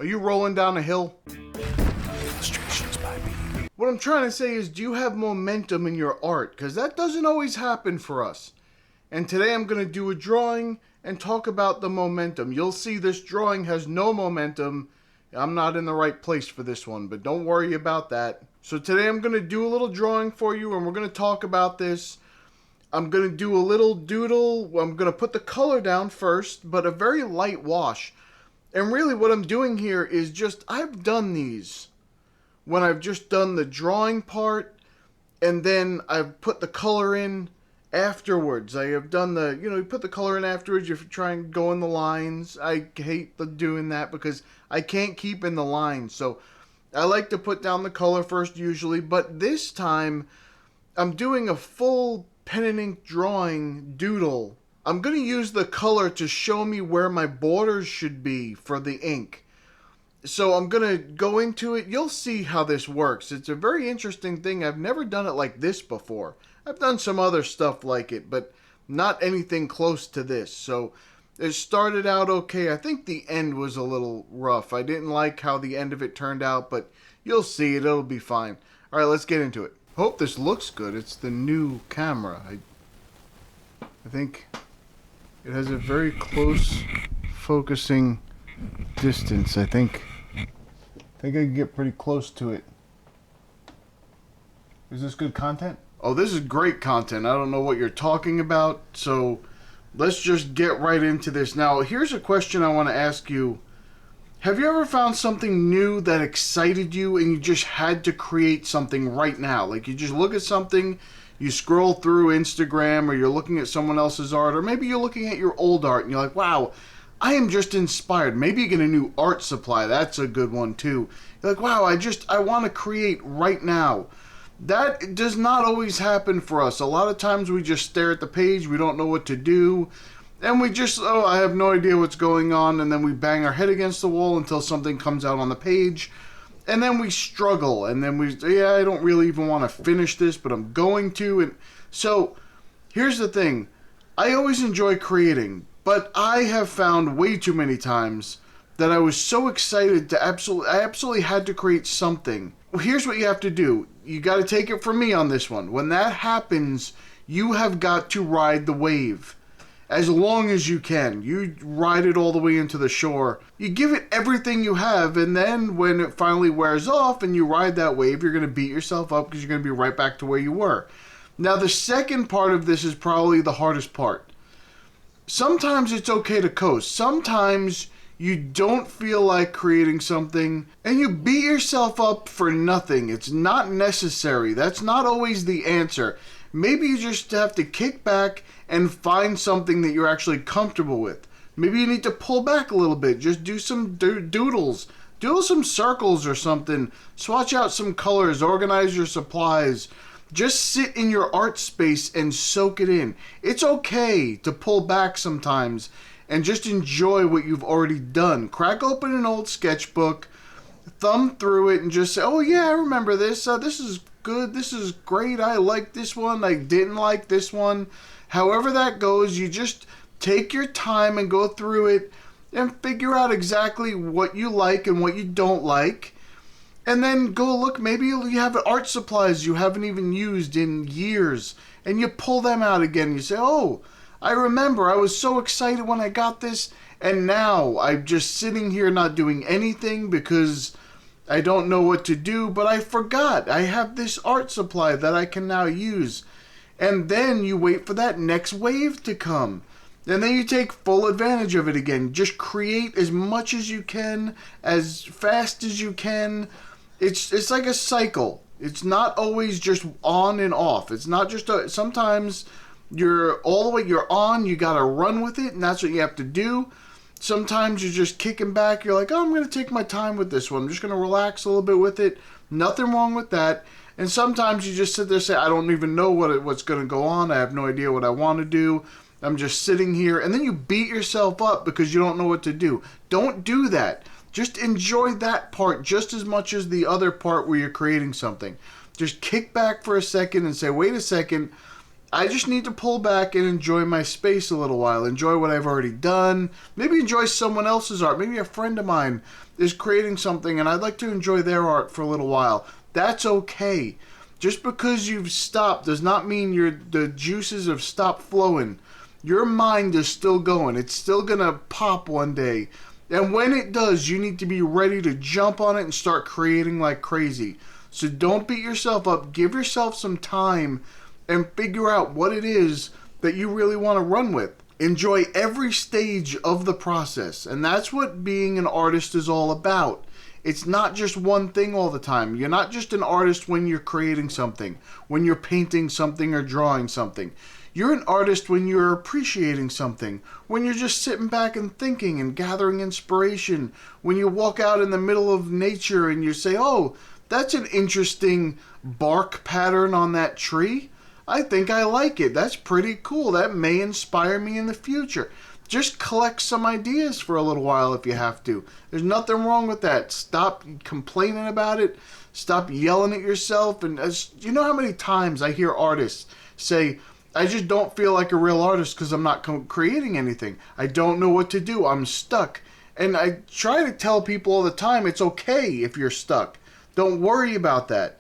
Are you rolling down a hill? What I'm trying to say is, do you have momentum in your art? Because that doesn't always happen for us. And today I'm going to do a drawing and talk about the momentum. You'll see this drawing has no momentum. I'm not in the right place for this one, but don't worry about that. So today I'm going to do a little drawing for you, and we're going to talk about this. I'm going to do a little doodle. I'm going to put the color down first, but a very light wash. And really what I'm doing here is just, I've done these when I've just done the drawing part, and then I've put the color in afterwards. I have done the, you put the color in afterwards. You try and go in the lines. I hate doing that because I can't keep in the lines. So I like to put down the color first usually, but this time I'm doing a full pen and ink drawing doodle. I'm going to use the color to show me where my borders should be for the ink. So I'm going to go into it. You'll see how this works. It's a very interesting thing. I've never done it like this before. I've done some other stuff like it, but not anything close to this. So it started out okay. I think the end was a little rough. I didn't like how the end of it turned out, but you'll see it. It'll be fine. All right, let's get into it. Hope this looks good. It's the new camera. I think it has a very close focusing distance. I think I can get pretty close to it. Is this good content? Oh, this is great content. I don't know what you're talking about, so let's just get right into this. Now, here's a question I want to ask you. Have you ever found something new that excited you and you just had to create something right now? Like you just look at something, you scroll through Instagram, or you're looking at someone else's art, or maybe you're looking at your old art and you're like, wow, I am just inspired. Maybe you get a new art supply. That's a good one too. You're like, wow, I want to create right now. That does not always happen for us. A lot of times we just stare at the page, we don't know what to do, and we just, I have no idea what's going on, and then we bang our head against the wall until something comes out on the page, and then we struggle, and then I don't really even want to finish this, but I'm going to. And so here's the thing. I always enjoy creating, but I have found way too many times that I was so excited to I absolutely had to create something. Well, here's what you have to do. You got to take it from me on this one. When that happens, you have got to ride the wave as long as you can. You ride it all the way into the shore. You give it everything you have, and then when it finally wears off and you ride that wave, you're going to beat yourself up because you're going to be right back to where you were. Now, the second part of this is probably the hardest part. Sometimes it's okay to coast. Sometimes you don't feel like creating something and you beat yourself up for nothing. It's not necessary. That's not always the answer. Maybe you just have to kick back and find something that you're actually comfortable with. Maybe you need to pull back a little bit. Just do some doodles. Doodle some circles or something. Swatch out some colors. Organize your supplies. Just sit in your art space and soak it in. It's okay to pull back sometimes and just enjoy what you've already done. Crack open an old sketchbook, thumb through it, and just say, oh yeah, I remember this. This is good. This is great. I like this one. I didn't like this one. However that goes, you just take your time and go through it and figure out exactly what you like and what you don't like. And then go look, maybe you have art supplies you haven't even used in years, and you pull them out again. You say, oh, I remember, I was so excited when I got this, and now I'm just sitting here not doing anything because I don't know what to do, but I forgot. I have this art supply that I can now use. And then you wait for that next wave to come. And then you take full advantage of it again. Just create as much as you can, as fast as you can. It's like a cycle. It's not always just on and off. It's not just sometimes you're on, you gotta run with it, and that's what you have to do. Sometimes you're just kicking back, you're like, oh, I'm gonna take my time with this one. I'm just gonna relax a little bit with it. Nothing wrong with that. And sometimes you just sit there and say, I don't even know what's gonna go on. I have no idea what I want to do. I'm just sitting here, and then you beat yourself up because you don't know what to do. Don't do that. Just enjoy that part just as much as the other part where you're creating something. Just kick back for a second and say, wait a second, I just need to pull back and enjoy my space a little while. Enjoy what I've already done. Maybe enjoy someone else's art. Maybe a friend of mine is creating something and I'd like to enjoy their art for a little while. That's okay. Just because you've stopped does not mean the juices have stopped flowing. Your mind is still going. It's still going to pop one day. And when it does, you need to be ready to jump on it and start creating like crazy. So don't beat yourself up. Give yourself some time and figure out what it is that you really want to run with. Enjoy every stage of the process. And that's what being an artist is all about. It's not just one thing all the time. You're not just an artist when you're creating something, when you're painting something or drawing something. You're an artist when you're appreciating something, when you're just sitting back and thinking and gathering inspiration, when you walk out in the middle of nature and you say, oh, that's an interesting bark pattern on that tree. I think I like it. That's pretty cool. That may inspire me in the future. Just collect some ideas for a little while if you have to. There's nothing wrong with that. Stop complaining about it. Stop yelling at yourself. And you know how many times I hear artists say, I just don't feel like a real artist because I'm not creating anything. I don't know what to do. I'm stuck. And I try to tell people all the time, it's okay if you're stuck. Don't worry about that.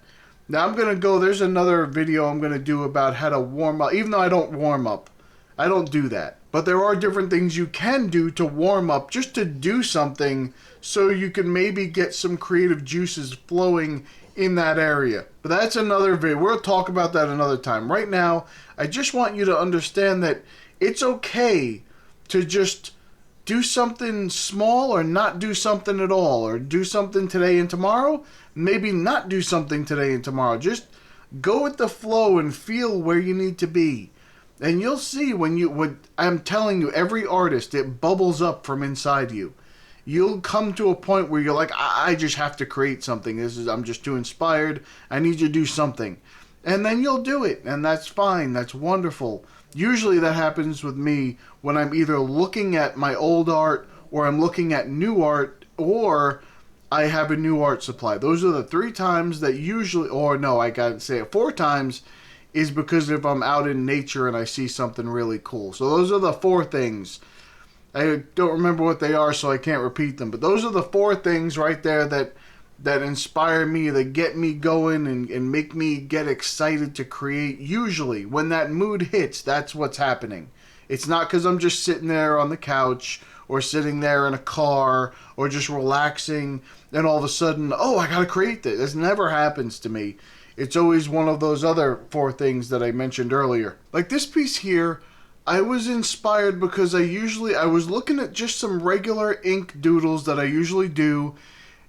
Now I'm going to go, there's another video I'm going to do about how to warm up. Even though I don't warm up. I don't do that. But there are different things you can do to warm up, just to do something so you can maybe get some creative juices flowing in that area. But that's another video. We'll talk about that another time. Right now, I just want you to understand that it's okay to just do something small or not do something at all, or do something today and tomorrow, maybe not do something today and tomorrow. Just go with the flow and feel where you need to be. And you'll see when I'm telling you, every artist, it bubbles up from inside you. You'll come to a point where you're like, I just have to create something. I'm just too inspired. I need to do something. And then you'll do it. And that's fine. That's wonderful. Usually that happens with me when I'm either looking at my old art, or I'm looking at new art, or I have a new art supply. Those are the 3 times that usually, or no, I gotta say it 4 times, is because if I'm out in nature and I see something really cool. So those are the 4 things. I don't remember what they are, so I can't repeat them. But those are the 4 things right there that inspire me, that get me going and make me get excited to create. Usually, when that mood hits, that's what's happening. It's not because I'm just sitting there on the couch or sitting there in a car or just relaxing and all of a sudden, oh, I gotta create this. This never happens to me. It's always one of those other 4 things that I mentioned earlier. Like this piece here, I was inspired because I was looking at just some regular ink doodles that I usually do,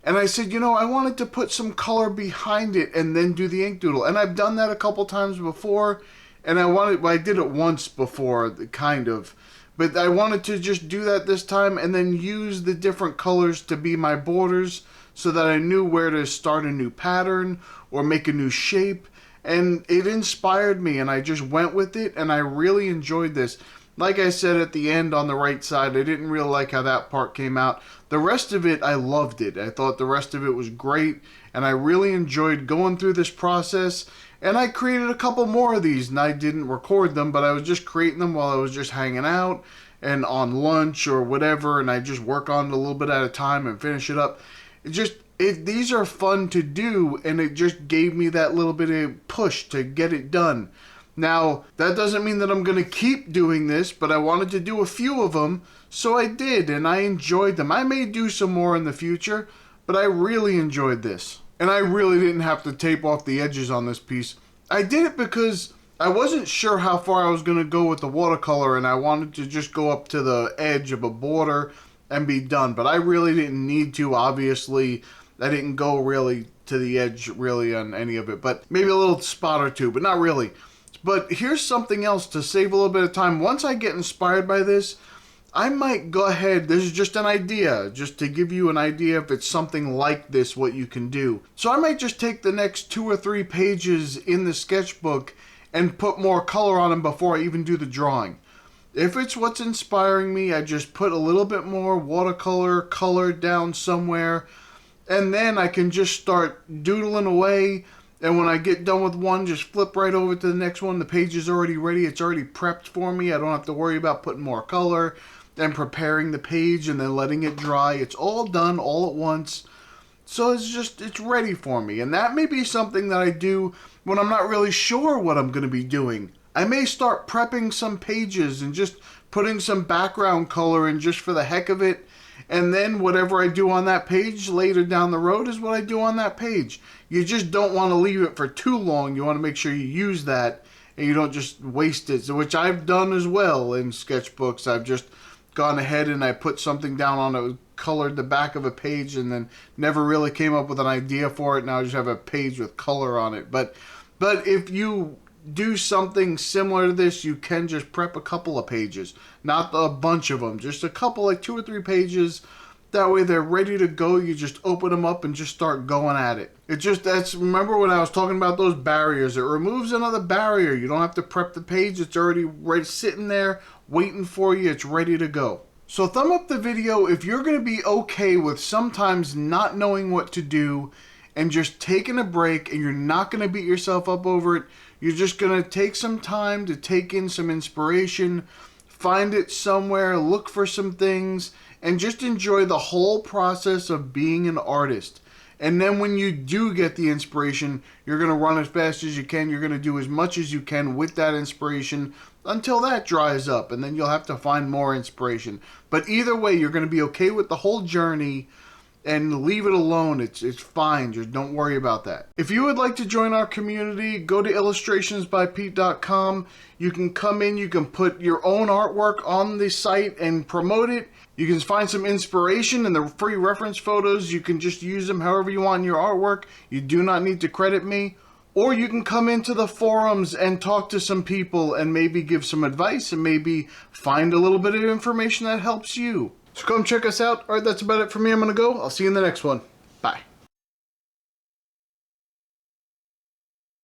and I said, I wanted to put some color behind it and then do the ink doodle. And I've done that a couple times before, and I did it once before, kind of. But I wanted to just do that this time and then use the different colors to be my borders so that I knew where to start a new pattern or make a new shape. And it inspired me, and I just went with it, and I really enjoyed this. Like I said at the end on the right side, I didn't really like how that part came out. The rest of it, I loved it. I thought the rest of it was great, and I really enjoyed going through this process. And I created a couple more of these, and I didn't record them, but I was just creating them while I was just hanging out and on lunch or whatever, and I just work on it a little bit at a time and finish it up. These are fun to do, and it just gave me that little bit of push to get it done. Now, that doesn't mean that I'm going to keep doing this, but I wanted to do a few of them, so I did, and I enjoyed them. I may do some more in the future, but I really enjoyed this. And I really didn't have to tape off the edges on this piece. I did it because I wasn't sure how far I was going to go with the watercolor, and I wanted to just go up to the edge of a border and be done. But I really didn't need to, obviously. I didn't go really to the edge really on any of it, but maybe a little spot or two, but not really. But here's something else to save a little bit of time. Once I get inspired by this, I might go ahead, this is just an idea, just to give you an idea if it's something like this, what you can do. So I might just take the next 2 or 3 pages in the sketchbook and put more color on them before I even do the drawing. If it's what's inspiring me, I just put a little bit more watercolor color down somewhere, and then I can just start doodling away And when I get done with one, just flip right over to the next one. The page is already ready. It's already prepped for me. I don't have to worry about putting more color and preparing the page and then letting it dry. It's all done all at once. So it's ready for me. And that may be something that I do when I'm not really sure what I'm going to be doing. I may start prepping some pages and just putting some background color in just for the heck of it. And then whatever I do on that page later down the road is what I do on that page. You just don't want to leave it for too long. You want to make sure you use that and you don't just waste it. So, which I've done as well in sketchbooks. I've just gone ahead and I put something down on it, colored the back of a page, and then never really came up with an idea for it. Now I just have a page with color on it. But if you do something similar to this, you can just prep a couple of pages, not a bunch of them, just a couple, like 2 or 3 pages. That way they're ready to go. You just open them up and just start going at it. Remember when I was talking about those barriers, it removes another barrier. You don't have to prep the page. It's already right sitting there waiting for you. It's ready to go. So thumb up the video if you're going to be okay with sometimes not knowing what to do and just taking a break, and you're not going to beat yourself up over it. You're just going to take some time to take in some inspiration, find it somewhere, look for some things, and just enjoy the whole process of being an artist. And then when you do get the inspiration, you're going to run as fast as you can. You're going to do as much as you can with that inspiration until that dries up, and then you'll have to find more inspiration. But either way, you're going to be okay with the whole journey and leave it alone. It's fine. Just don't worry about that. If you would like to join our community, go to illustrationsbypete.com. You can come in, you can put your own artwork on the site and promote it. You can find some inspiration in the free reference photos. You can just use them however you want in your artwork. You do not need to credit me. Or you can come into the forums and talk to some people and maybe give some advice and maybe find a little bit of information that helps you. So come check us out. All right, that's about it for me. I'm going to go. I'll see you in the next one. Bye.